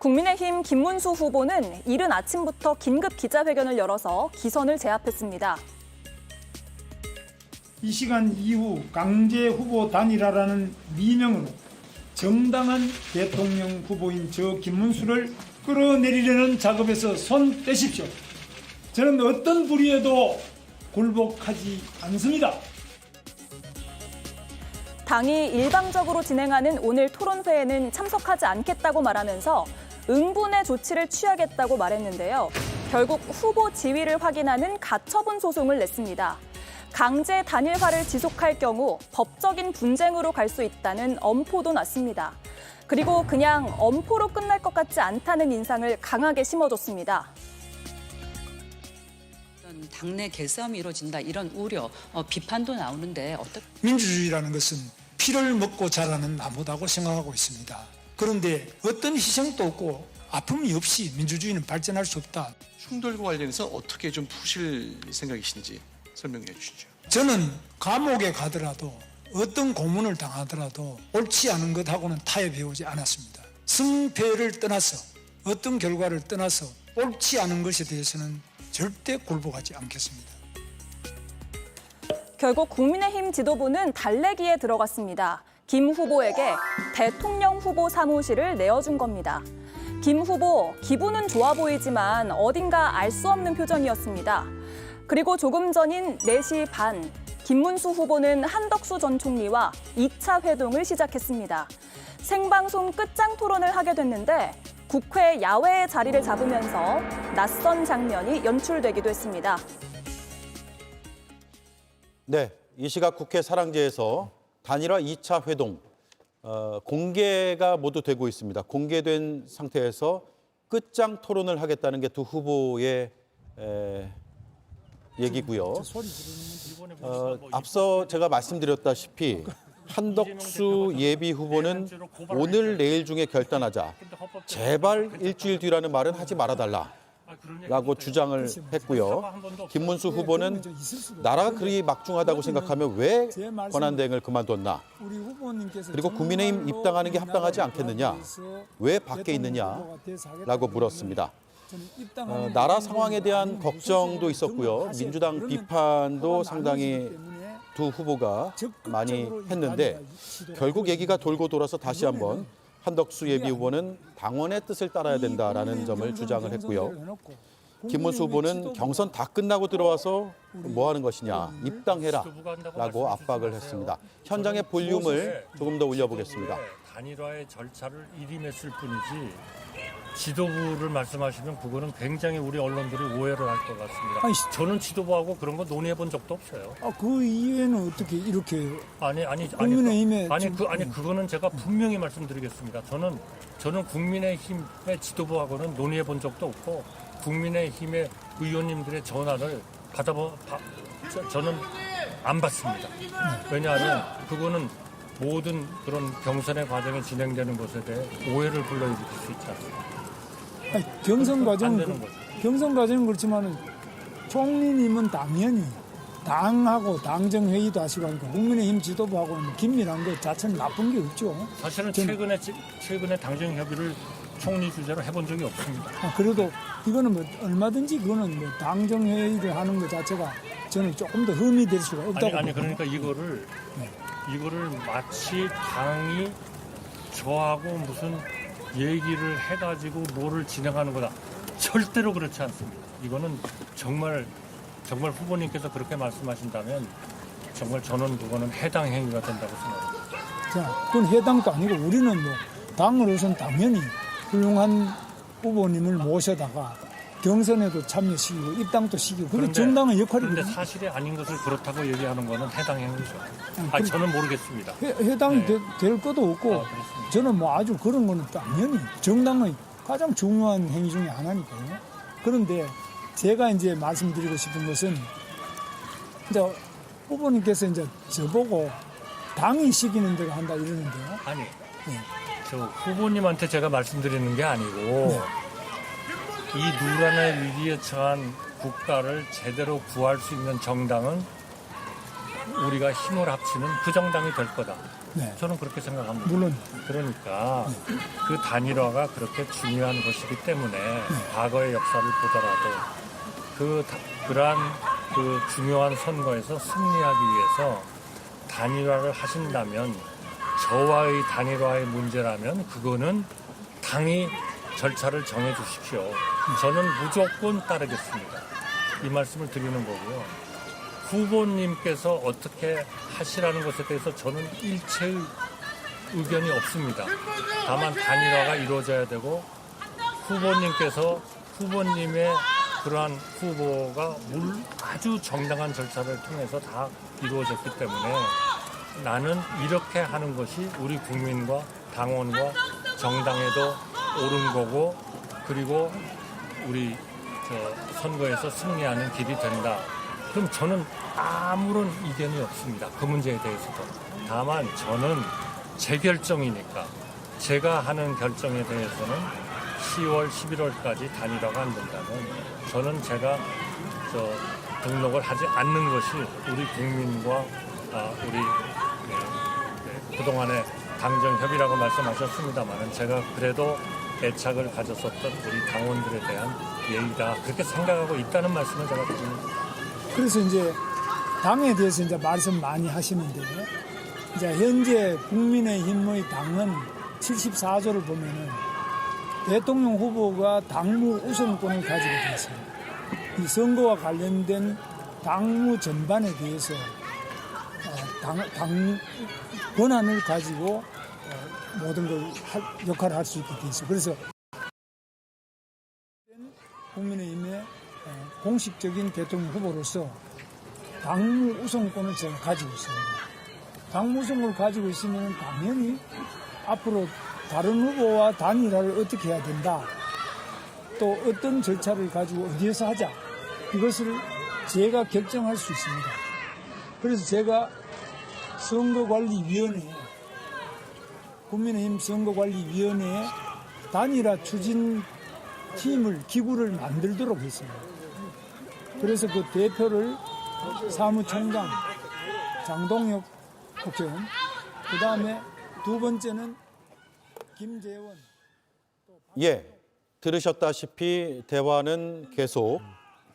국민의힘 김문수 후보는 이른 아침부터 긴급 기자회견을 열어서 기선을 제압했습니다. 이 시간 이후 강제 후보 단일화라는 미명으로 정당한 대통령 후보인 저 김문수를 끌어내리려는 작업에서 손 떼십시오. 저는 어떤 불의에도 굴복하지 않습니다. 당이 일방적으로 진행하는 오늘 토론회에는 참석하지 않겠다고 말하면서 응분의 조치를 취하겠다고 말했는데요. 결국 후보 지위를 확인하는 가처분 소송을 냈습니다. 강제 단일화를 지속할 경우 법적인 분쟁으로 갈 수 있다는 엄포도 놨습니다. 그리고 그냥 엄포로 끝날 것 같지 않다는 인상을 강하게 심어줬습니다. 당내 개싸움이 이루어진다 이런 우려, 비판도 나오는데 어떻게? 민주주의라는 것은 피를 먹고 자라는 나무다고 생각하고 있습니다. 그런데 어떤 희생도 없고 아픔이 없이 민주주의는 발전할 수 없다. 충돌과 관련해서 어떻게 좀 푸실 생각이신지 설명해 주시죠. 저는 감옥에 가더라도 어떤 고문을 당하더라도 옳지 않은 것하고는 타협해 오지 않았습니다. 승패를 떠나서 어떤 결과를 떠나서 옳지 않은 것에 대해서는 절대 굴복하지 않겠습니다. 결국 국민의힘 지도부는 달래기에 들어갔습니다. 김 후보에게 대통령 후보 사무실을 내어준 겁니다. 김 후보, 기분은 좋아 보이지만 어딘가 알 수 없는 표정이었습니다. 그리고 조금 전인 4시 반, 김문수 후보는 한덕수 전 총리와 2차 회동을 시작했습니다. 생방송 끝장 토론을 하게 됐는데 국회 야외에 자리를 잡으면서 낯선 장면이 연출되기도 했습니다. 네, 이 시각 국회 사랑제에서 단일화 2차 회동 공개가 모두 되고 있습니다. 공개된 상태에서 끝장 토론을 하겠다는 게 두 후보의 얘기고요. 앞서 제가 말씀드렸다시피 한덕수 예비 후보는 오늘 내일 중에 결단하자 제발 일주일 뒤라는 말은 하지 말아달라라고 주장을 했고요. 김문수 후보는 나라가 그리 막중하다고 생각하면 왜 권한대행을 그만뒀나? 그리고 국민의힘 입당하는 게 합당하지 않겠느냐? 왜 밖에 있느냐라고 물었습니다. 나라 상황에 대한 걱정도 있었고요. 민주당 비판도 상당히 두 후보가 많이 했는데 결국 얘기가 돌고 돌아서 다시 한번 한덕수 예비 후보는 당원의 뜻을 따라야 된다라는 점을 주장을 했고요. 김문수 후보는 경선 다 끝나고 들어와서 뭐 하는 것이냐, 입당해라라고 압박을 했습니다. 현장의 볼륨을 조금 더 올려보겠습니다. 단일화의 절차를 일임했을 뿐이지 지도부를 말씀하시면 그거는 굉장히 우리 언론들이 오해를 할 것 같습니다. 아니, 저는 지도부하고 그런 거 논의해 본 적도 없어요. 그 이유에는 어떻게 이렇게 국민의힘의 그거는 제가 분명히 말씀드리겠습니다. 저는 국민의힘의 지도부하고는 논의해 본 적도 없고 국민의힘의 의원님들의 전화를 저는 안 받습니다. 왜냐하면 그거는 모든 그런 경선의 과정이 진행되는 것에 대해 오해를 불러일으킬 수 있지 않습니까? 경선 과정은 그렇지만 총리님은 당연히 당하고 당정회의도 하시고 하니까 국민의힘 지도부하고는 긴밀한 것 자체는 나쁜 게 없죠. 사실은 최근에 당정협의를 총리 주재로 해본 적이 없습니다. 그래도 이거는 뭐 얼마든지 그거는 뭐 당정회의를 하는 것 자체가 저는 조금 더 흠이 될 수가 없다고. 그러니까 이거를 마치 당이 저하고 무슨 얘기를 해가지고 뭐를 진행하는 거다. 절대로 그렇지 않습니다. 이거는 정말 후보님께서 그렇게 말씀하신다면 정말 저는 그거는 해당 행위가 된다고 생각합니다. 자, 그건 해당도 아니고 우리는 뭐 당으로서는 당연히 훌륭한 후보님을 모셔다가 경선에도 참여시키고 입당도 시키고 그게 정당의 역할이거든요. 그런데 사실이 아닌 것을 그렇다고 얘기하는 거는 해당 행위죠. 저는 모르겠습니다. 해당이 될 것도 없고 저는 뭐 아주 그런 거는 당연히 정당의 가장 중요한 행위 중에 하나니까요. 그런데 제가 이제 말씀드리고 싶은 것은 이제 후보님께서 이제 저보고 당이 시키는 대로 한다 이러는데요. 아니, 저 후보님한테 제가 말씀드리는 게 아니고 이 누란의 위기에 처한 국가를 제대로 구할 수 있는 정당은 우리가 힘을 합치는 그 정당이 될 거다. 네. 저는 그렇게 생각합니다. 물론 그러니까 그 단일화가 그렇게 중요한 것이기 때문에 과거의 역사를 보더라도 그러한 그 중요한 선거에서 승리하기 위해서 단일화를 하신다면 저와의 단일화의 문제라면 그거는 당이 절차를 정해 주십시오. 저는 무조건 따르겠습니다. 이 말씀을 드리는 거고요. 후보님께서 어떻게 하시라는 것에 대해서 저는 일체의 의견이 없습니다. 다만 단일화가 이루어져야 되고 후보님께서 후보님의 그러한 후보가 아주 정당한 절차를 통해서 다 이루어졌기 때문에 나는 이렇게 하는 것이 우리 국민과 당원과 정당에도 옳은 거고 그리고 우리 선거에서 승리하는 길이 된다. 그럼 저는 아무런 이견이 없습니다. 그 문제에 대해서도. 다만 저는 제 결정이니까 제가 하는 결정에 대해서는 10월, 11월까지 단일화가 안 된다면 저는 제가 등록을 하지 않는 것이 우리 국민과 우리 그동안의 당정협의라고 말씀하셨습니다만 제가 그래도 애착을 가졌었던 우리 당원들에 대한 예의다. 그렇게 생각하고 있다는 말씀을 제가 드립니다. 그래서 이제 당에 대해서 이제 말씀 많이 하시는데 이제 현재 국민의힘의 당은 74조를 보면은 대통령 후보가 당무 우선권을 가지고 있습니다. 이 선거와 관련된 당무 전반에 대해서 당 권한을 가지고 모든 걸 역할을 할 수 있게 돼 있어요. 그래서 국민의힘의 공식적인 대통령 후보로서 당무 우선권을 제가 가지고 있습니다. 당무 우선권을 가지고 있으면 당연히 앞으로 다른 후보와 단일화를 어떻게 해야 된다. 또 어떤 절차를 가지고 어디에서 하자. 이것을 제가 결정할 수 있습니다. 그래서 제가 선거관리위원회, 국민의힘 선거관리위원회에 단일화 추진 팀을, 기구를 만들도록 했습니다. 그래서 그 대표를 사무총장 장동혁 국회의원, 그 다음에 두 번째는 김재원. 예, 들으셨다시피 대화는 계속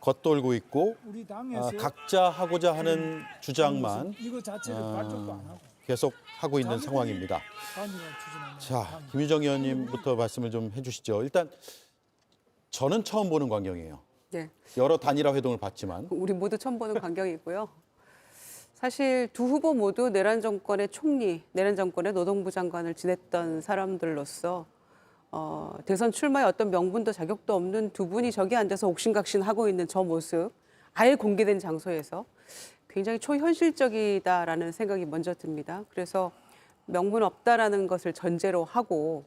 겉돌고 있고 우리 당에서 각자 하고자 하는 주장만 이거 자체를 발족도 안 하고 계속 하고 있는 상황입니다. 단일화 추진하는 자, 김유정 의원님부터 말씀을 좀 해주시죠. 일단 저는 처음 보는 광경이에요. 네, 여러 단일화 회동을 봤지만 우리 모두 처음 보는 광경이고요. 사실 두 후보 모두 내란 정권의 총리, 내란 정권의 노동부 장관을 지냈던 사람들로서 대선 출마에 어떤 명분도 자격도 없는 두 분이 저기 앉아서 옥신각신하고 있는 저 모습, 아예 공개된 장소에서 굉장히 초현실적이다라는 생각이 먼저 듭니다. 그래서 명분 없다라는 것을 전제로 하고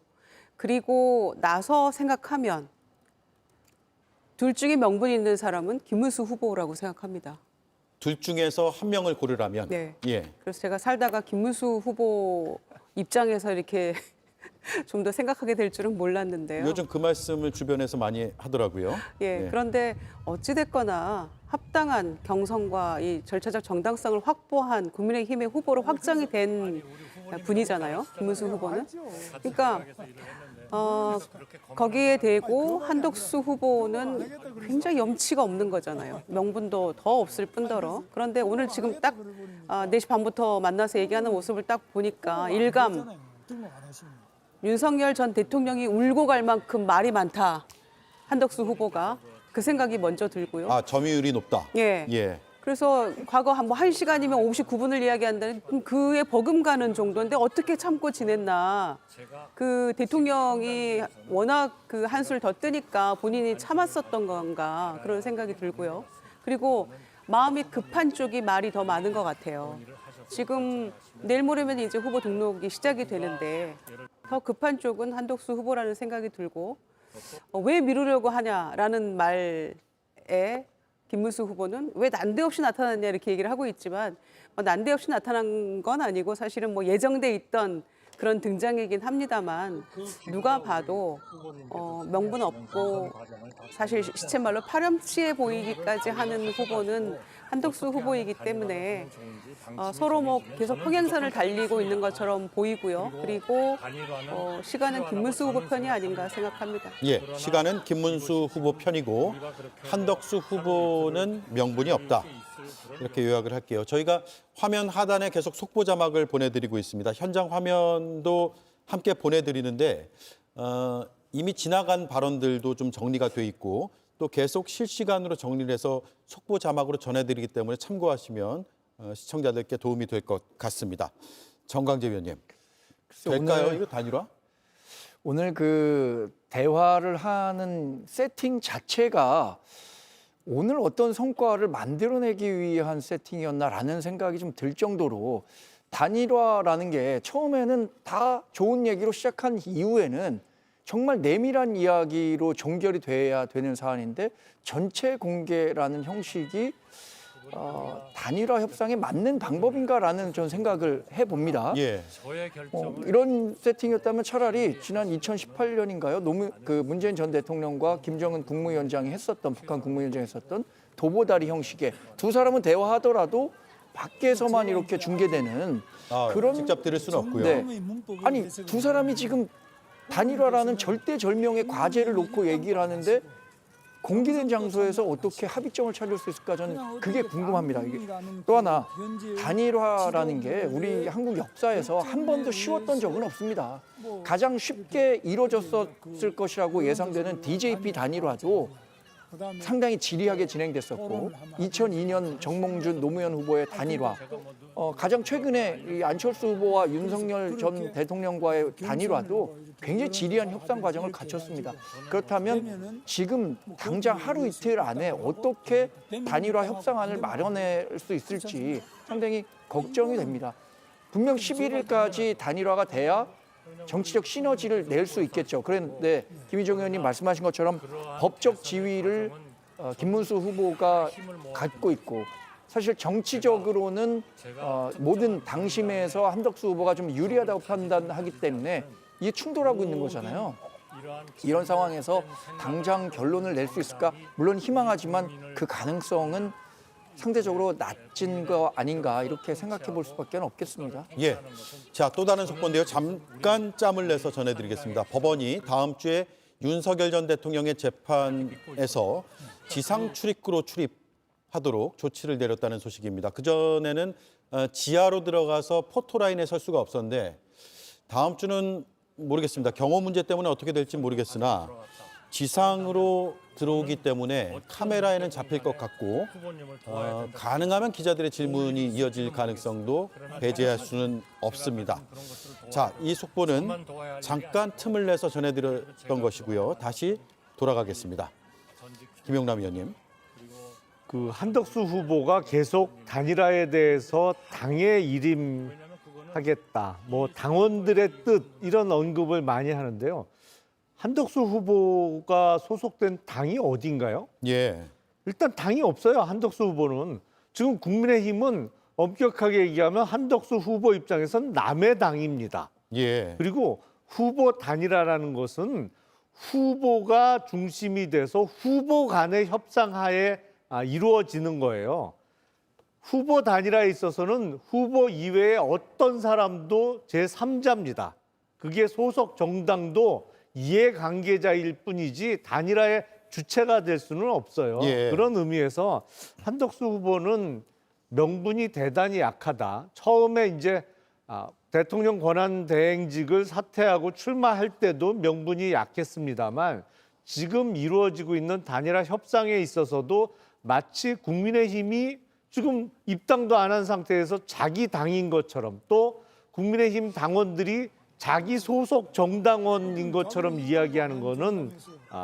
그리고 나서 생각하면 둘 중에 명분 있는 사람은 김문수 후보라고 생각합니다. 둘 중에서 한 명을 고르라면 네. 예. 그래서 제가 살다가 김문수 후보 입장에서 이렇게 좀 더 생각하게 될 줄은 몰랐는데요. 요즘 그 말씀을 주변에서 많이 하더라고요. 예, 예. 그런데 어찌됐거나 합당한 경선과 이 절차적 정당성을 확보한 국민의힘의 후보로 확정이 된 분이잖아요. 김문수 후보는. 그러니까 거기에 대고 한덕수 후보는 굉장히 염치가 없는 거잖아요. 명분도 더 없을 뿐더러. 그런데 오늘 지금 딱 4시 반부터 만나서 얘기하는 모습을 딱 보니까 일감 등록 안 하시면 윤석열 전 대통령이 울고 갈 만큼 말이 많다. 한덕수 후보가 그 생각이 먼저 들고요. 아, 점유율이 높다. 예. 예. 그래서 과거 한 1시간이면 59분을 이야기한다는 그에 버금가는 정도인데 어떻게 참고 지냈나. 그 대통령이 워낙 그 한술 더 뜨니까 본인이 참았었던 건가 그런 생각이 들고요. 그리고 마음이 급한 쪽이 말이 더 많은 것 같아요. 지금 내일 모레면 이제 후보 등록이 시작이 되는데 더 급한 쪽은 한덕수 후보라는 생각이 들고 왜 미루려고 하냐라는 말에 김문수 후보는 왜 난데없이 나타났냐 이렇게 얘기를 하고 있지만 난데없이 나타난 건 아니고 사실은 뭐 예정돼 있던 그런 등장이긴 합니다만 누가 봐도 명분 없고 사실 시쳇말로 파렴치해 보이기까지 하는 후보는 한덕수 후보이기 때문에 서로 뭐 계속 평행선을 달리고 있는 것처럼 보이고요. 그리고 시간은 김문수 후보 편이 아닌가 생각합니다. 예, 시간은 김문수 후보 편이고 한덕수 후보는 명분이 없다. 이렇게 요약을 할게요. 저희가 화면 하단에 계속 속보 자막을 보내드리고 있습니다. 현장 화면도 함께 보내드리는데 이미 지나간 발언들도 좀 정리가 돼 있고 또 계속 실시간으로 정리를 해서 속보 자막으로 전해드리기 때문에 참고하시면 시청자들께 도움이 될 것 같습니다. 정광재 위원님, 될까요? 이거 단일화? 오늘 그 대화를 하는 세팅 자체가 오늘 어떤 성과를 만들어내기 위한 세팅이었나라는 생각이 좀 들 정도로 단일화라는 게 처음에는 다 좋은 얘기로 시작한 이후에는 정말 내밀한 이야기로 종결이 돼야 되는 사안인데 전체 공개라는 형식이 단일화 협상에 맞는 방법인가라는 전 생각을 해봅니다. 예. 저의 결정은 이런 세팅이었다면 차라리 지난 2018년인가요? 문재인 전 대통령과 김정은 국무위원장이 했었던 북한 국무위원장이 했었던 도보다리 형식의 두 사람은 대화하더라도 밖에서만 이렇게 중계되는 그런 직접 들을 수는 없고요. 네. 아니 두 사람이 지금 단일화라는 절대절명의 과제를 놓고 얘기를 하는데 공개된 장소에서 어떻게 합의점을 찾을 수 있을까 저는 그게 궁금합니다. 이게 또 하나 단일화라는 게 우리 한국 역사에서 한 번도 쉬웠던 적은 없습니다. 가장 쉽게 이루어졌을 것이라고 예상되는 DJP 단일화도 상당히 지리하게 진행됐었고 2002년 정몽준 노무현 후보의 단일화 가장 최근에 이 안철수 후보와 윤석열 전 대통령과의 단일화도 굉장히 지리한 협상 과정을 거쳤습니다. 그렇다면 지금 당장 하루 이틀 안에 어떻게 단일화 협상안을 마련할 수 있을지 상당히 걱정이 됩니다. 분명 11일까지 단일화가 돼야 정치적 시너지를 낼 수 있겠죠. 그런데 김희정 의원님 말씀하신 것처럼 법적 지위를 김문수 후보가 갖고 있고 사실 정치적으로는 모든 당심에서 한덕수 후보가 좀 유리하다고 판단하기 때문에 이게 충돌하고 있는 거잖아요. 이런 상황에서 당장 결론을 낼 수 있을까? 물론 희망하지만 그 가능성은 상대적으로 낮은 거 아닌가 이렇게 생각해 볼 수밖에 없겠습니다. 예. 자, 또 다른 속보인데요. 잠깐 짬을 내서 전해드리겠습니다. 법원이 다음 주에 윤석열 전 대통령의 재판에서 지상 출입구로 출입하도록 조치를 내렸다는 소식입니다. 그전에는 지하로 들어가서 포토라인에 설 수가 없었는데 다음 주는 모르겠습니다. 경호 문제 때문에 어떻게 될지 모르겠으나 지상으로 들어오기 때문에 카메라에는 잡힐 것 같고 가능하면 기자들의 질문이 이어질 가능성도 배제할 수는 없습니다. 자, 이 속보는 잠깐 틈을 내서 전해드렸던 것이고요. 다시 돌아가겠습니다. 김용남 의원님. 그 한덕수 후보가 계속 단일화에 대해서 당에 일임하겠다, 뭐 당원들의 뜻 이런 언급을 많이 하는데요. 한덕수 후보가 소속된 당이 어딘가요? 예. 일단 당이 없어요. 한덕수 후보는. 지금 국민의힘은 엄격하게 얘기하면 한덕수 후보 입장에서는 남의 당입니다. 예. 그리고 후보 단일화라는 것은 후보가 중심이 돼서 후보 간의 협상하에 이루어지는 거예요. 후보 단일화에 있어서는 후보 이외에 어떤 사람도 제3자입니다. 그게 소속 정당도 이해관계자일 뿐이지 단일화의 주체가 될 수는 없어요. 예. 그런 의미에서 한덕수 후보는 명분이 대단히 약하다. 처음에 이제 대통령 권한대행직을 사퇴하고 출마할 때도 명분이 약했습니다만 지금 이루어지고 있는 단일화 협상에 있어서도 마치 국민의힘이 지금 입당도 안 한 상태에서 자기 당인 것처럼 또 국민의힘 당원들이 자기 소속 정당원인 것처럼 이야기하는 거는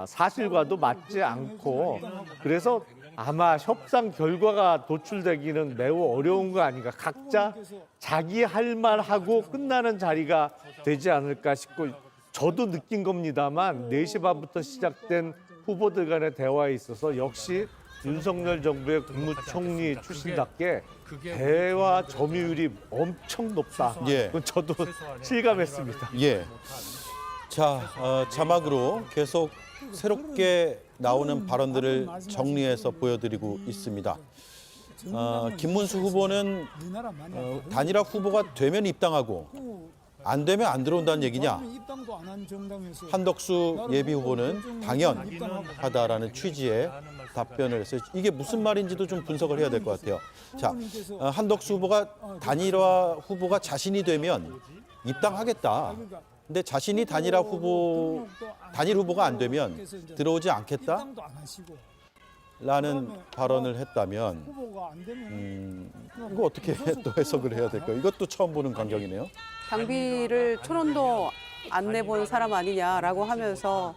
사실과도 맞지 않고 그래서 아마 협상 결과가 도출되기는 매우 어려운 거 아닌가. 각자 자기 할 말 하고 끝나는 자리가 되지 않을까 싶고 저도 느낀 겁니다만 4시 반부터 시작된 후보들 간의 대화에 있어서 역시 윤석열 정부의 국무총리 출신답게 대화 점유율이 엄청 높다. 예. 그건 저도 실감했습니다. 예. 자, 자막으로 계속 새롭게 나오는 발언들을 정리해서 보여드리고 있습니다. 김문수 후보는 단일화 후보가 되면 입당하고 안 되면 안 들어온다는 얘기냐? 한덕수 예비 후보는 당연하다라는 취지의 답변을 했어요. 이게 무슨 말인지도 좀 분석을 해야 될 것 같아요. 자, 한덕수 후보가 단일화 후보가 자신이 되면 입당하겠다. 근데 자신이 단일 후보가 안 되면 들어오지 않겠다? 라는 발언을 했다면 이거 어떻게 또 해석을 해야 될까요? 이것도 처음 보는 광경이네요. 당비를 천 원도 안 내본 사람 아니냐라고 하면서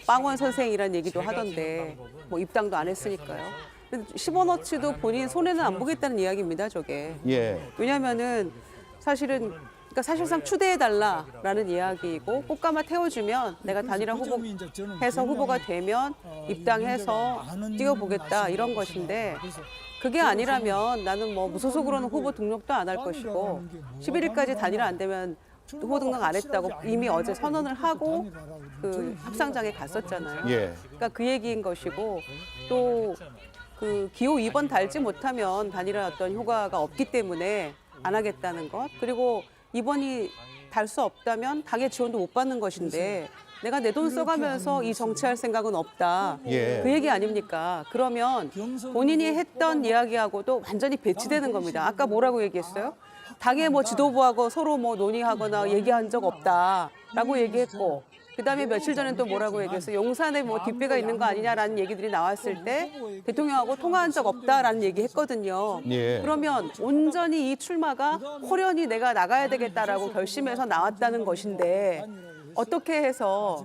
빵원 선생이라는 얘기도 하던데 뭐 입당도 안 했으니까요. 10원어치도 본인 손해는 안 보겠다는 이야기입니다, 저게. 예. 왜냐하면은 그러니까 사실상 추대해달라라는 이야기이고 꽃가마 태워주면 내가 단일화 후보 해서 후보가 되면 입당해서 뛰어보겠다 이런 것인데 그게 아니라면 나는 뭐 무소속으로는 후보 등록도 안 할 것이고 11일까지 단일화 안 되면 후보 등록 안 했다고 이미 어제 선언을 하고 그 협상장에 갔었잖아요. 예. 그러니까 그 얘기인 것이고 또 그 기호 2번 달지 못하면 단일화 어떤 효과가 없기 때문에 안 하겠다는 것 그리고 2번이 달 수 없다면 당의 지원도 못 받는 것인데 내가 내 돈 써가면서 이 정치할 생각은 없다. 예. 그 얘기 아닙니까? 그러면 본인이 했던 이야기하고도 완전히 배치되는 겁니다. 아까 뭐라고 얘기했어요? 당의 뭐 지도부하고 서로 뭐 논의하거나 얘기한 적 없다라고 얘기했고 그다음에 며칠 전에 또 뭐라고 얘기했어요? 용산에 뭐 뒷배가 있는 거 아니냐라는 얘기들이 나왔을 때 대통령하고 통화한 적 없다라는 얘기했거든요. 예. 그러면 온전히 이 출마가 호련히 내가 나가야 되겠다라고 결심해서 나왔다는 것인데 어떻게 해서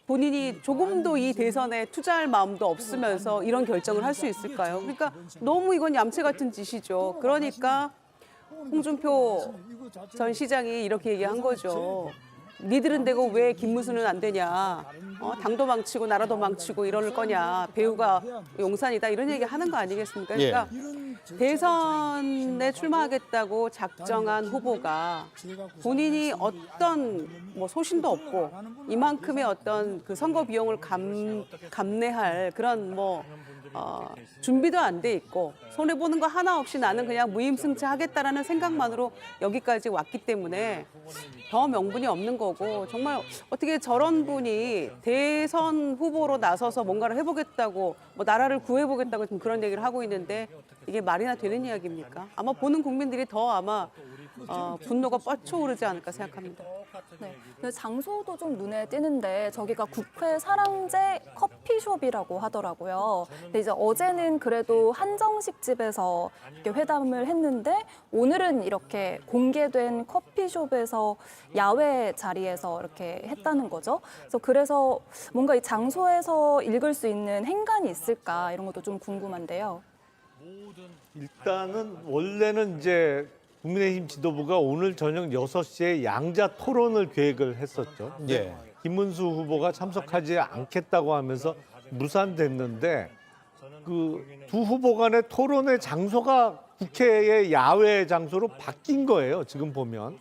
본인이 조금도 이 대선에 투자할 마음도 없으면서 이런 결정을 할 수 있을까요? 그러니까 너무 이건 얌체 같은 짓이죠. 그러니까 홍준표 전 시장이 이렇게 얘기한 거죠. 니들은 되고 왜 김문수는 안 되냐. 당도 망치고 나라도 망치고 이럴 거냐. 배우가 용산이다. 이런 얘기 하는 거 아니겠습니까? 그러니까 대선에 출마하겠다고 작정한 후보가 본인이 어떤 뭐 소신도 없고 이만큼의 어떤 그 선거 비용을 감내할 그런 뭐 준비도 안 돼 있고 손해보는 거 하나 없이 나는 그냥 무임승차하겠다라는 생각만으로 여기까지 왔기 때문에 더 명분이 없는 거고 정말 어떻게 저런 분이 대선 후보로 나서서 뭔가를 해보겠다고 뭐 나라를 구해보겠다고 지금 그런 얘기를 하고 있는데 이게 말이나 되는 이야기입니까? 아마 보는 국민들이 더 아마 분노가 뻗쳐오르지 않을까 생각합니다. 네. 근데 장소도 좀 눈에 띄는데 저기가 국회 사랑제 커피숍이라고 하더라고요. 근데 이제 어제는 그래도 한정식 집에서 이렇게 회담을 했는데 오늘은 이렇게 공개된 커피숍에서 야외 자리에서 이렇게 했다는 거죠. 그래서 뭔가 이 장소에서 읽을 수 있는 행간이 있을까 이런 것도 좀 궁금한데요. 일단은 원래는 이제 국민의힘 지도부가 오늘 저녁 6시에 양자 토론을 계획을 했었죠. 예. 김문수 후보가 참석하지 않겠다고 하면서 무산됐는데 그 두 후보 간의 토론의 장소가 국회의 야외 장소로 바뀐 거예요. 지금 보면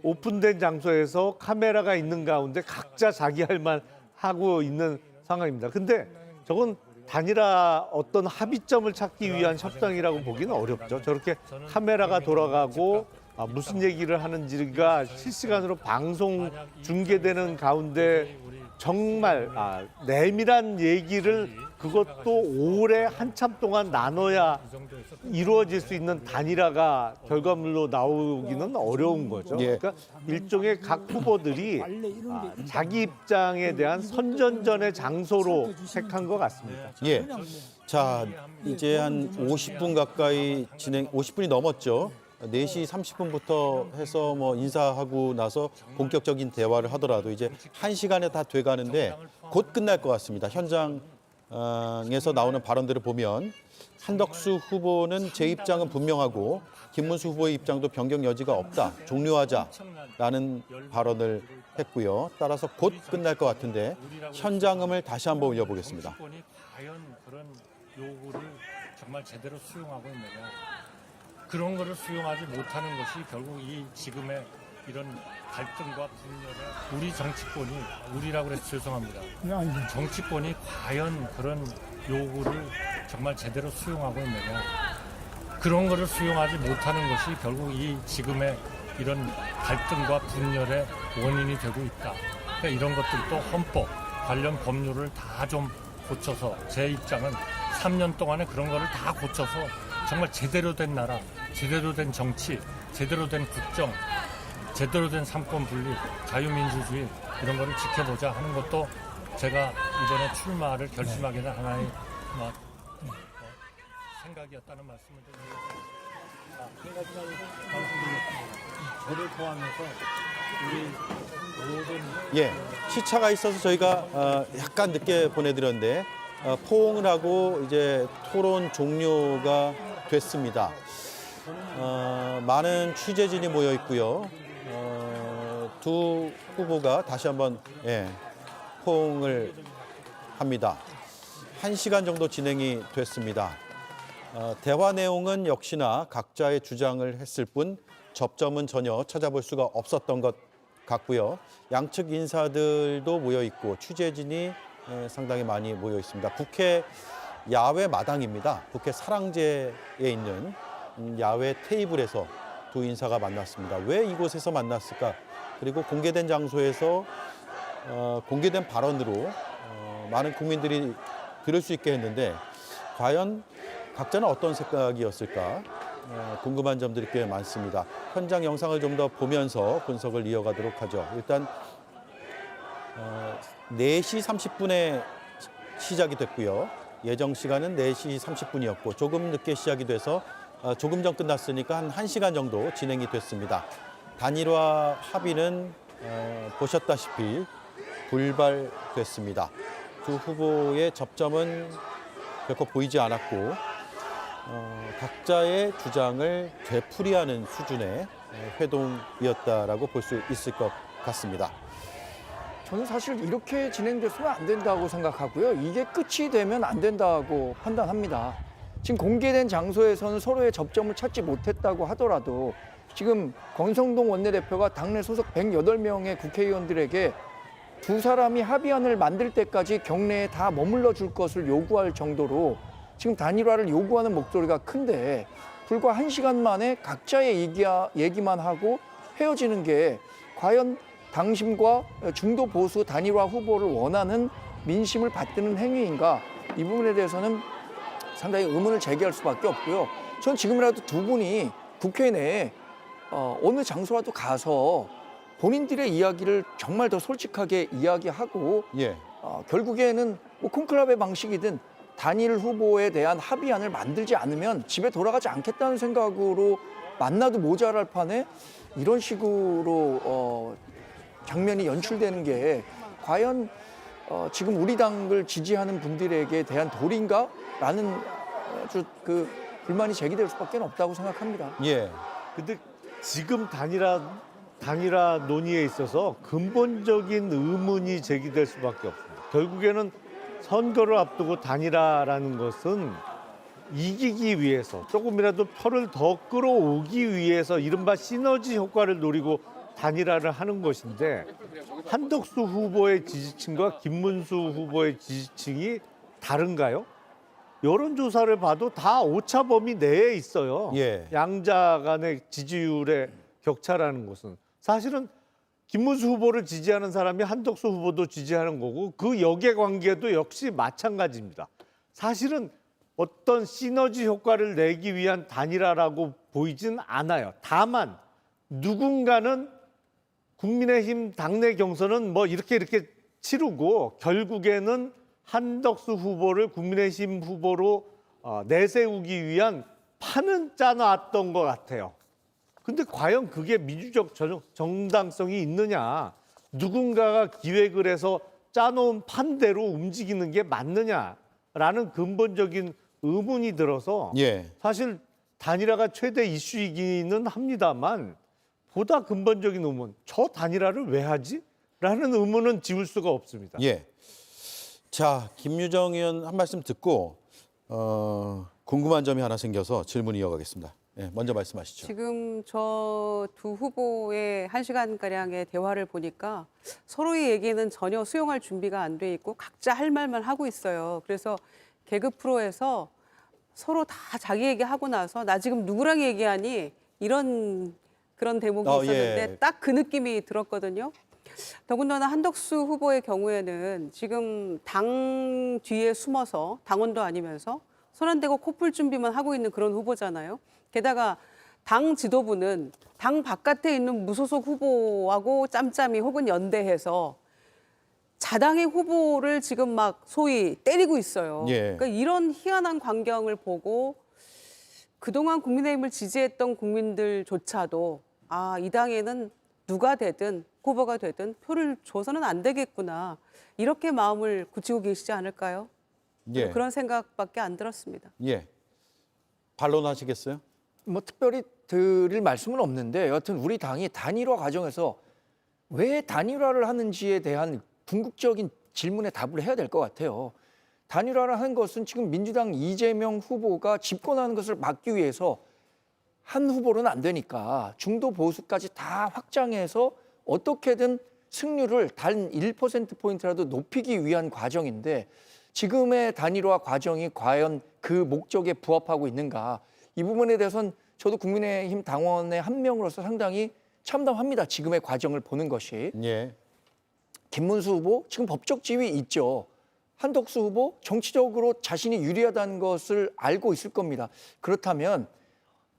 오픈된 장소에서 카메라가 있는 가운데 각자 자기 할 말 하고 있는 상황입니다. 근데 저건 단일화 어떤 합의점을 찾기 위한 협상이라고 보기는 어렵죠. 저렇게 카메라가 돌아가고 무슨 얘기를 하는지가 실시간으로 방송 중계되는 가운데 정말 내밀한 얘기를 그것도 오래 한참 동안 나눠야 이루어질 수 있는 단일화가 결과물로 나오기는 어려운 거죠. 예. 그러니까 일종의 각 후보들이 자기 입장에 대한 선전전의 장소로 택한 것 같습니다. 예. 자, 이제 한 50분 가까이 50분이 넘었죠. 4시 30분부터 해서 뭐 인사하고 나서 본격적인 대화를 하더라도 이제 1시간에 다 돼가는데 곧 끝날 것 같습니다. 현장 에서 나오는 발언들을 보면 한덕수 후보는 제 입장은 분명하고 김문수 후보의 입장도 변경 여지가 없다. 종료하자라는 발언을 했고요. 따라서 곧 끝날 것 같은데 현장음을 다시 한번 올려보겠습니다. 정치권이 과연 그런 요구를 정말 제대로 수용하고 있느냐. 그런 거를 수용하지 못하는 것이 결국 이 지금의 이런 갈등과 분열에 우리 정치권이, 우리라고 해서 죄송합니다. 아니, 정치권이 과연 그런 요구를 정말 제대로 수용하고 있느냐. 그런 거를 수용하지 못하는 것이 결국 이 지금의 이런 갈등과 분열의 원인이 되고 있다. 그러니까 이런 것들도 헌법, 관련 법률을 다 좀 고쳐서, 제 입장은 3년 동안에 그런 거를 다 고쳐서 정말 제대로 된 나라, 제대로 된 정치, 제대로 된 국정, 제대로 된 삼권 분립, 자유민주주의 이런 거를 지켜보자 하는 것도 제가 이번에 출마를 결심하게 된 하나의 생각이었다는 말씀을 드리겠습니다. 한 가지만 말씀드리겠습니다. 저를 포함해서 우리 모든 예, 시차가 있어서 저희가 약간 늦게 보내드렸는데 포옹을 하고 이제 토론 종료가 됐습니다. 많은 취재진이 모여 있고요. 두 후보가 다시 한번 포옹을 합니다. 1시간 정도 진행이 됐습니다. 대화 내용은 역시나 각자의 주장을 했을 뿐 접점은 전혀 찾아볼 수가 없었던 것 같고요. 양측 인사들도 모여 있고 취재진이 상당히 많이 모여 있습니다. 국회 야외 마당입니다. 국회 사랑제에 있는 야외 테이블에서 두 인사가 만났습니다. 왜 이곳에서 만났을까? 그리고 공개된 장소에서 공개된 발언으로 많은 국민들이 들을 수 있게 했는데 과연 각자는 어떤 생각이었을까? 궁금한 점들이 꽤 많습니다. 현장 영상을 좀 더 보면서 분석을 이어가도록 하죠. 일단 4시 30분에 시작이 됐고요. 예정 시간은 4시 30분이었고 조금 늦게 시작이 돼서 조금 전 끝났으니까 한 1시간 정도 진행이 됐습니다. 단일화 합의는 보셨다시피 불발됐습니다. 두 후보의 접점은 결코 보이지 않았고 각자의 주장을 되풀이하는 수준의 회동이었다라고 볼 수 있을 것 같습니다. 저는 사실 이렇게 진행됐으면 안 된다고 생각하고요. 이게 끝이 되면 안 된다고 판단합니다. 지금 공개된 장소에서는 서로의 접점을 찾지 못했다고 하더라도 지금 권성동 원내대표가 당내 소속 108명의 국회의원들에게 두 사람이 합의안을 만들 때까지 경내에 다 머물러 줄 것을 요구할 정도로 지금 단일화를 요구하는 목소리가 큰데 불과 1시간 만에 각자의 얘기만 하고 헤어지는 게 과연 당심과 중도 보수 단일화 후보를 원하는 민심을 받드는 행위인가? 이 부분에 대해서는 상당히 의문을 제기할 수밖에 없고요. 전 지금이라도 두 분이 국회 내에 어느 장소라도 가서 본인들의 이야기를 정말 더 솔직하게 이야기하고 결국에는 뭐 콘클라베 방식이든 단일 후보에 대한 합의안을 만들지 않으면 집에 돌아가지 않겠다는 생각으로 만나도 모자랄 판에 이런 식으로 장면이 연출되는 게 과연 지금 우리 당을 지지하는 분들에게 대한 도리인가라는 아주 그 불만이 제기될 수밖에 없다고 생각합니다. 예. 근데 지금 단일화 논의에 있어서 근본적인 의문이 제기될 수밖에 없습니다. 결국에는 선거를 앞두고 단일화라는 것은 이기기 위해서 조금이라도 표를 더 끌어오기 위해서 이른바 시너지 효과를 노리고 단일화를 하는 것인데 한덕수 후보의 지지층과 김문수 후보의 지지층이 다른가요? 여론조사를 봐도 다 오차 범위 내에 있어요. 양자 간의 지지율의 격차라는 것은 사실은 김문수 후보를 지지하는 사람이 한덕수 후보도 지지하는 거고 그 역의관계도 역시 마찬가지입니다. 사실은 어떤 시너지 효과를 내기 위한 단일화라고 보이진 않아요. 다만 누군가는 국민의힘 당내 경선은 뭐 이렇게 치르고 결국에는 한덕수 후보를 국민의힘 후보로 내세우기 위한 판은 짜놨던 것 같아요. 근데 과연 그게 민주적 정당성이 있느냐? 누군가가 기획을 해서 짜놓은 판대로 움직이는 게 맞느냐? 있을까라는 근본적인 의문이 들어서 예. 사실 단일화가 최대 이슈이기는 합니다만 보다 근본적인 의문, 저 단일화를 왜 하지? 라는 의문은 지울 수가 없습니다. 예. 자, 김유정 의원 한 말씀 듣고 궁금한 점이 하나 생겨서 질문 이어가겠습니다. 예, 먼저 말씀하시죠. 지금 저 두 후보의 1시간가량의 대화를 보니까 서로의 얘기는 전혀 수용할 준비가 안 돼 있고 각자 할 말만 하고 있어요. 그래서 개그 프로에서 서로 다 자기 얘기하고 나서 나 지금 누구랑 얘기하니? 이런 그런 대목이 있었는데 예. 딱 그 느낌이 들었거든요. 더군다나 한덕수 후보의 경우에는 지금 당 뒤에 숨어서 당원도 아니면서 손 안 대고 코 풀 준비만 하고 있는 그런 후보잖아요. 게다가 당 지도부는 당 바깥에 있는 무소속 후보하고 짬짬이 혹은 연대해서 자당의 후보를 지금 막 소위 때리고 있어요. 예. 그러니까 이런 희한한 광경을 보고 그동안 국민의힘을 지지했던 국민들조차도 아, 이 당에는 누가 되든 후보가 되든 표를 줘서는 안 되겠구나. 이렇게 마음을 굳히고 계시지 않을까요? 예. 그런 생각밖에 안 들었습니다. 예. 반론하시겠어요? 뭐 특별히 드릴 말씀은 없는데 여하튼 우리 당이 단일화 과정에서 왜 단일화를 하는지에 대한 궁극적인 질문에 답을 해야 될 것 같아요. 단일화를 하는 것은 지금 민주당 이재명 후보가 집권하는 것을 막기 위해서 한 후보로는 안 되니까 중도 보수까지 다 확장해서 어떻게든 승률을 단 1%포인트라도 높이기 위한 과정인데 지금의 단일화 과정이 과연 그 목적에 부합하고 있는가. 이 부분에 대해서는 저도 국민의힘 당원의 한 명으로서 상당히 참담합니다. 지금의 과정을 보는 것이. 예. 김문수 후보 지금 법적 지위 있죠. 한덕수 후보 정치적으로 자신이 유리하다는 것을 알고 있을 겁니다. 그렇다면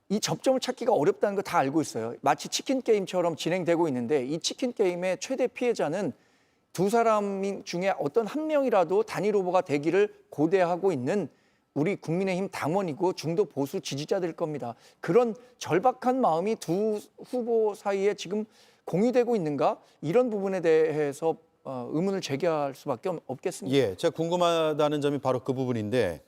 이 접점을 찾기가 어렵다는 거 다 알고 있어요. 마치 치킨 게임처럼 진행되고 있는데 이 치킨 게임의 최대 피해자는 두 사람 중에 어떤 한 명이라도 단일 후보가 되기를 고대하고 있는 우리 국민의힘 당원이고 중도 보수 지지자들 겁니다. 그런 절박한 마음이 두 후보 사이에 지금 공유되고 있는가? 이런 부분에 대해서 의문을 제기할 수밖에 없겠습니다. 예, 제가 궁금하다는 점이 바로 그 부분인데,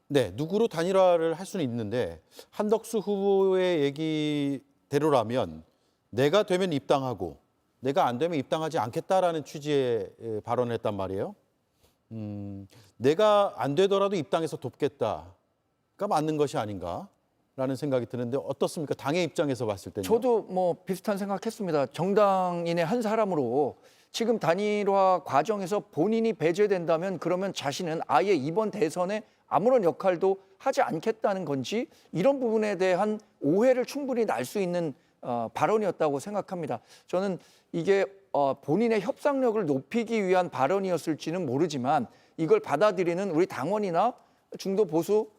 네, 누구로 단일화를 할 수는 있는데 한덕수 후보의 얘기대로라면 내가 되면 입당하고 내가 안 되면 입당하지 않겠다라는 취지의 발언을 했단 말이에요. 내가 안 되더라도 입당해서 돕겠다가 맞는 것이 아닌가라는 생각이 드는데 어떻습니까? 당의 입장에서 봤을 때는. 저도 뭐 비슷한 생각했습니다. 정당인의 한 사람으로 지금 단일화 과정에서 본인이 배제된다면 그러면 자신은 아예 이번 대선에 아무런 역할도 하지 않겠다는 건지 이런 부분에 대한 오해를 충분히 날 수 있는 발언이었다고 생각합니다. 저는 이게 본인의 협상력을 높이기 위한 발언이었을지는 모르지만 이걸 받아들이는 우리 당원이나 중도 보수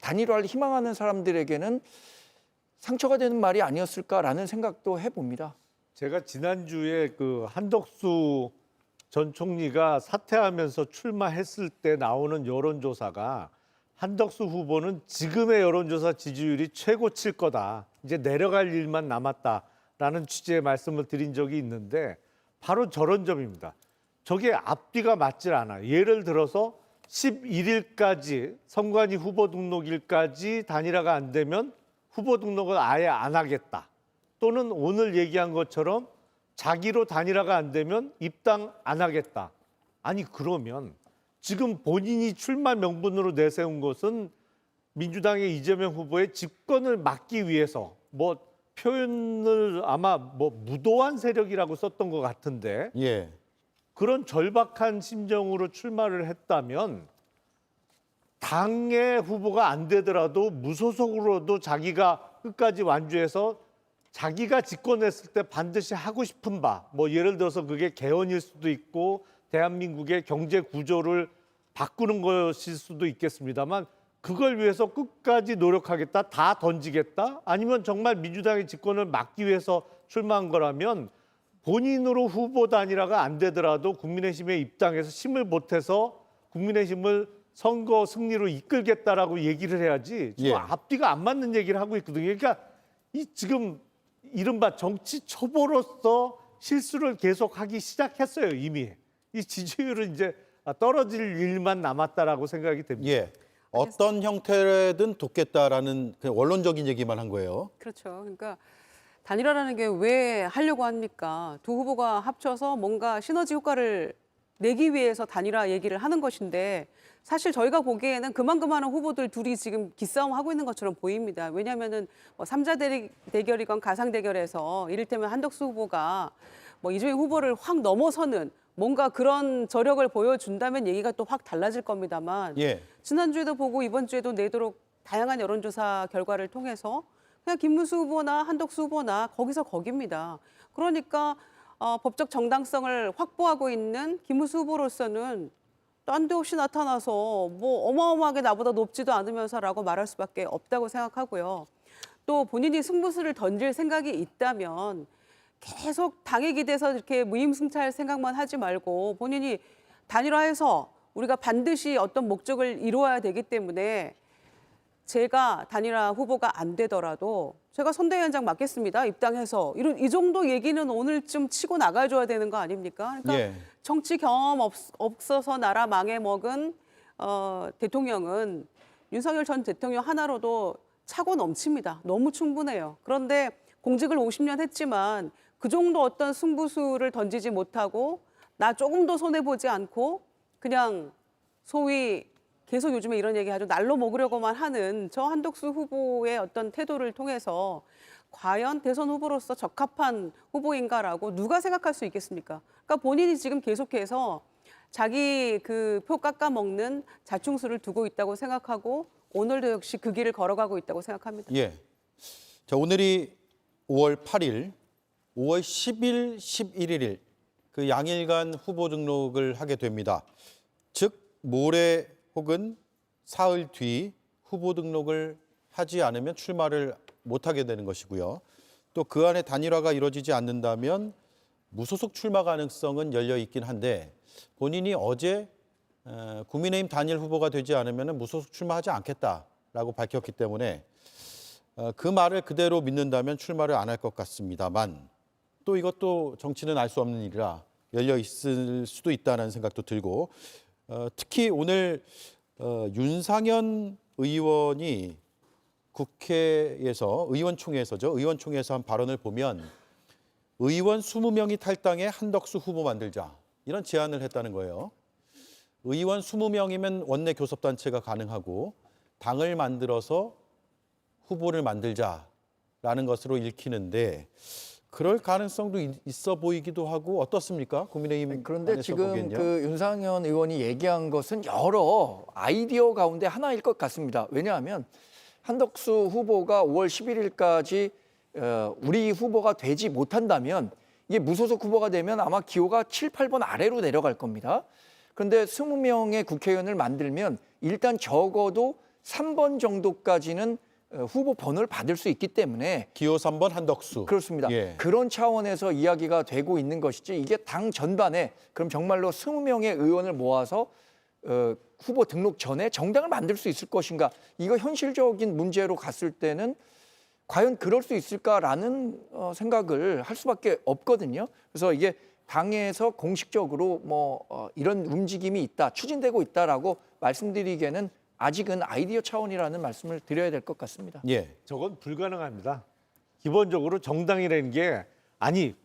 단일화를 희망하는 사람들에게는 상처가 되는 말이 아니었을까라는 생각도 해봅니다. 제가 지난주에 그 한덕수 전 총리가 사퇴하면서 출마했을 때 나오는 여론조사가 한덕수 후보는 지금의 여론조사 지지율이 최고치일 거다. 이제 내려갈 일만 남았다라는 취지의 말씀을 드린 적이 있는데 바로 저런 점입니다. 저게 앞뒤가 맞질 않아요. 예를 들어서 11일까지 선관위 후보 등록일까지 단일화가 안 되면 후보 등록을 아예 안 하겠다. 또는 오늘 얘기한 것처럼 자기로 단일화가 안 되면 입당 안 하겠다. 아니 그러면 지금 본인이 출마 명분으로 내세운 것은 민주당의 이재명 후보의 집권을 막기 위해서 뭐 표현을 아마 뭐 무도한 세력이라고 썼던 것 같은데 예. 그런 절박한 심정으로 출마를 했다면 당의 후보가 안 되더라도 무소속으로도 자기가 끝까지 완주해서 자기가 집권했을 때 반드시 하고 싶은 바, 뭐 예를 들어서 그게 개헌일 수도 있고 대한민국의 경제 구조를 바꾸는 것일 수도 있겠습니다만 그걸 위해서 끝까지 노력하겠다, 다 던지겠다, 아니면 정말 민주당의 집권을 막기 위해서 출마한 거라면 본인으로 후보 단일화가 안 되더라도 국민의힘에 입당해서 힘을 보태서 국민의힘을 선거 승리로 이끌겠다라고 얘기를 해야지 지금 예. 앞뒤가 안 맞는 얘기를 하고 있거든요. 그러니까 이 지금 이른바 정치 초보로서 실수를 계속하기 시작했어요. 이미 이 지지율은 이제 떨어질 일만 남았다라고 생각이 됩니다. 예. 어떤 형태든 돕겠다라는 그 원론적인 얘기만 한 거예요. 그렇죠. 그러니까 단일화라는 게 왜 하려고 합니까? 두 후보가 합쳐서 뭔가 시너지 효과를 내기 위해서 단일화 얘기를 하는 것인데 사실 저희가 보기에는 그만한 후보들 둘이 지금 기싸움 하고 있는 것처럼 보입니다. 왜냐하면은 뭐 3자 대결이건 가상 대결에서 이를테면 한덕수 후보가 뭐 이재명 후보를 확 넘어서는 뭔가 그런 저력을 보여준다면 얘기가 또 확 달라질 겁니다만 예. 지난주에도 보고 이번 주에도 내도록 다양한 여론조사 결과를 통해서 그냥 김문수 후보나 한덕수 후보나 거기서 거깁니다. 그러니까 법적 정당성을 확보하고 있는 김문수 후보로서는 딴 데 없이 나타나서 뭐 어마어마하게 나보다 높지도 않으면서라고 말할 수밖에 없다고 생각하고요. 또 본인이 승부수를 던질 생각이 있다면 계속 당에 기대서 이렇게 무임승차할 생각만 하지 말고 본인이 단일화해서 우리가 반드시 어떤 목적을 이루어야 되기 때문에 제가 단일화 후보가 안 되더라도 제가 선대위원장 맡겠습니다. 입당해서 이 정도 얘기는 오늘쯤 치고 나가줘야 되는 거 아닙니까? 그러니까 예. 정치 경험 없어서 나라 망해 먹은 대통령은 윤석열 전 대통령 하나로도 차고 넘칩니다. 너무 충분해요. 그런데 공직을 50년 했지만 그 정도 어떤 승부수를 던지지 못하고 나 조금도 손해보지 않고 그냥 소위 계속 요즘에 이런 얘기하죠. 날로 먹으려고만 하는 저 한덕수 후보의 어떤 태도를 통해서 과연 대선 후보로서 적합한 후보인가라고 누가 생각할 수 있겠습니까? 그러니까 본인이 지금 계속해서 자기 그 표 깎아먹는 자충수를 두고 있다고 생각하고 오늘도 역시 그 길을 걸어가고 있다고 생각합니다. 예. 자, 오늘이 5월 8일, 5월 10일, 11일 그 양일간 후보 등록을 하게 됩니다. 즉 모레 혹은 사흘 뒤 후보 등록을 하지 않으면 출마를 못하게 되는 것이고요. 또 그 안에 단일화가 이루어지지 않는다면 무소속 출마 가능성은 열려 있긴 한데 본인이 어제 국민의힘 단일 후보가 되지 않으면 무소속 출마하지 않겠다라고 밝혔기 때문에 그 말을 그대로 믿는다면 출마를 안 할 것 같습니다만 또 이것도 정치는 알 수 없는 일이라 열려 있을 수도 있다는 생각도 들고 특히 오늘 윤상현 의원이 국회에서 의원총회에서 한 발언을 보면 의원 20명이 탈당해 한덕수 후보 만들자 이런 제안을 했다는 거예요. 의원 20명이면 원내 교섭단체가 가능하고 당을 만들어서 후보를 만들자라는 것으로 읽히는데 그럴 가능성도 있어 보이기도 하고 어떻습니까? 국민의힘 그런데 안에서 지금 보기엔요? 그 윤상현 의원이 얘기한 것은 여러 아이디어 가운데 하나일 것 같습니다. 왜냐하면 한덕수 후보가 5월 11일까지 우리 후보가 되지 못한다면 이게 무소속 후보가 되면 아마 기호가 7, 8번 아래로 내려갈 겁니다. 그런데 20명의 국회의원을 만들면 일단 적어도 3번 정도까지는 후보 번호를 받을 수 있기 때문에 기호 3번 한덕수. 그렇습니다. 예. 그런 차원에서 이야기가 되고 있는 것이지 이게 당 전반에 그럼 정말로 20명의 의원을 모아서 후보 등록 전에 정당을 만들 수 있을 것인가? 이거 현실적인 문제로 갔을 때는 과연 그럴 수 있을까라는 생각을 할 수밖에 없거든요. 그래서 이게 당에서 공식적으로 이런 움직임이 있다, 추진되고 있다라고 말씀드리기에는 아직은 아이디어 차원이라는 말씀을 드려야 될 것 같습니다. 예. 저건 불가능합니다. 기본적으로 정당이라는 게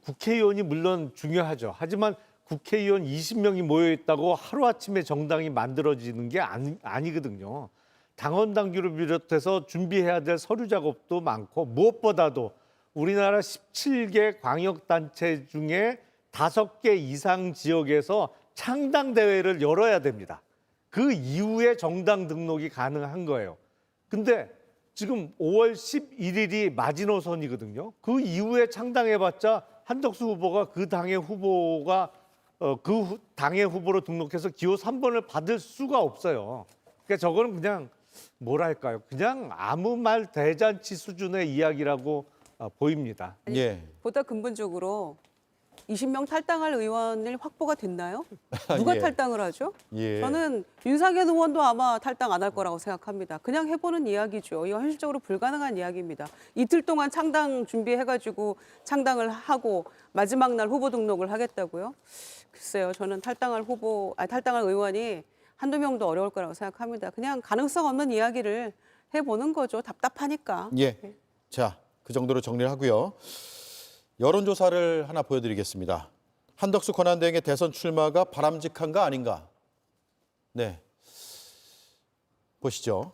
국회의원이 물론 중요하죠. 하지만 국회의원 20명이 모여 있다고 하루아침에 정당이 만들어지는 게 아니거든요. 당원 당규를 비롯해서 준비해야 될 서류 작업도 많고 무엇보다도 우리나라 17개 광역단체 중에 5개 이상 지역에서 창당 대회를 열어야 됩니다. 그 이후에 정당 등록이 가능한 거예요. 근데 지금 5월 11일이 마지노선이거든요. 그 이후에 창당해봤자 한덕수 후보가 그 당의 후보가 그 당의 후보로 등록해서 기호 3번을 받을 수가 없어요. 그러니까 저거는 그냥 뭐랄까요? 그냥 아무 말 대잔치 수준의 이야기라고 보입니다. 예. 보다 근본적으로 20명 탈당할 의원을 확보가 됐나요? 누가 예. 탈당을 하죠? 예. 저는 윤상현 의원도 아마 탈당 안 할 거라고 생각합니다. 그냥 해보는 이야기죠. 이거 현실적으로 불가능한 이야기입니다. 이틀 동안 창당 준비해가지고 창당을 하고 마지막 날 후보 등록을 하겠다고요? 글쎄요, 저는 탈당할 의원이 한두 명도 어려울 거라고 생각합니다. 그냥 가능성 없는 이야기를 해보는 거죠. 답답하니까. 예. 자, 그 정도로 정리를 하고요. 여론조사를 하나 보여드리겠습니다. 한덕수 권한대행의 대선 출마가 바람직한가 아닌가? 네. 보시죠.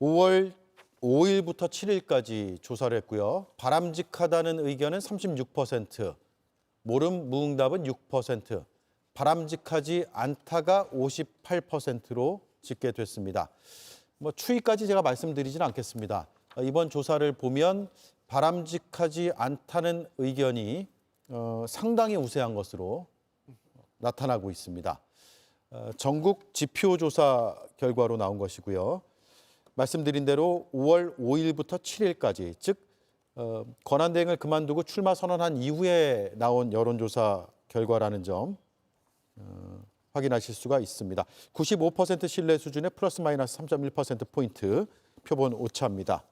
5월 5일부터 7일까지 조사를 했고요. 바람직하다는 의견은 36%, 모름 무응답은 6%, 바람직하지 않다가 58%로 집계됐습니다. 추이까지 제가 말씀드리지는 않겠습니다. 이번 조사를 보면 바람직하지 않다는 의견이 상당히 우세한 것으로 나타나고 있습니다. 전국 지표조사 결과로 나온 것이고요. 말씀드린 대로 5월 5일부터 7일까지, 즉 권한대행을 그만두고 출마 선언한 이후에 나온 여론조사 결과라는 점 확인하실 수가 있습니다. 95% 신뢰 수준의 플러스 마이너스 3.1%포인트, 표본 오차입니다.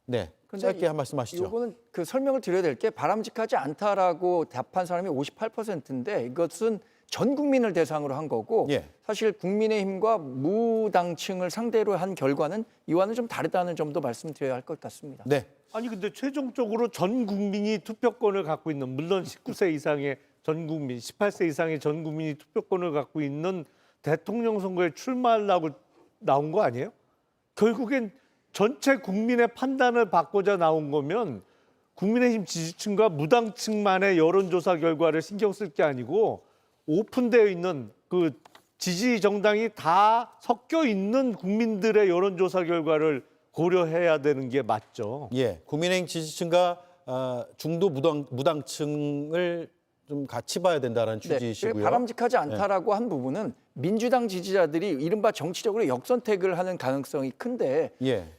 네, 짧게 한 말씀 하시죠. 이거는 그 설명을 드려야 될 게 바람직하지 않다라고 답한 사람이 58%인데 이것은 전 국민을 대상으로 한 거고 예. 사실 국민의힘과 무당층을 상대로 한 결과는 이와는 좀 다르다는 점도 말씀드려야 할 것 같습니다. 네, 아니 근데 최종적으로 전 국민이 투표권을 갖고 있는, 물론 19세 이상의 전 국민, 18세 이상의 전 국민이 투표권을 갖고 있는 대통령 선거에 출마하려고 나온 거 아니에요? 결국엔 전체 국민의 판단을 받고자 나온 거면 국민의힘 지지층과 무당층만의 여론조사 결과를 신경 쓸 게 아니고 오픈되어 있는 그 지지 정당이 다 섞여 있는 국민들의 여론조사 결과를 고려해야 되는 게 맞죠. 예, 국민의힘 지지층과 중도 무당층을 좀 같이 봐야 된다는 취지이시고요. 바람직하지 않다라고 한 부분은 민주당 지지자들이 이른바 정치적으로 역선택을 하는 가능성이 큰데 예,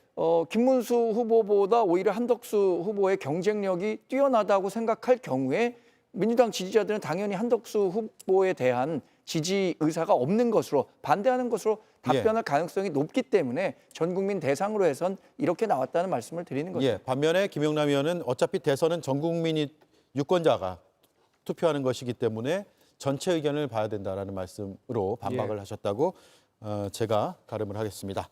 김문수 후보보다 오히려 한덕수 후보의 경쟁력이 뛰어나다고 생각할 경우에 민주당 지지자들은 당연히 한덕수 후보에 대한 지지 의사가 없는 것으로, 반대하는 것으로 답변할 가능성이 높기 때문에 전 국민 대상으로 해선 이렇게 나왔다는 말씀을 드리는 거죠. 예, 반면에 김용남 의원은 어차피 대선은 전 국민이 유권자가 투표하는 것이기 때문에 전체 의견을 봐야 된다라는 말씀으로 반박을 하셨다고 제가 가름을 하겠습니다.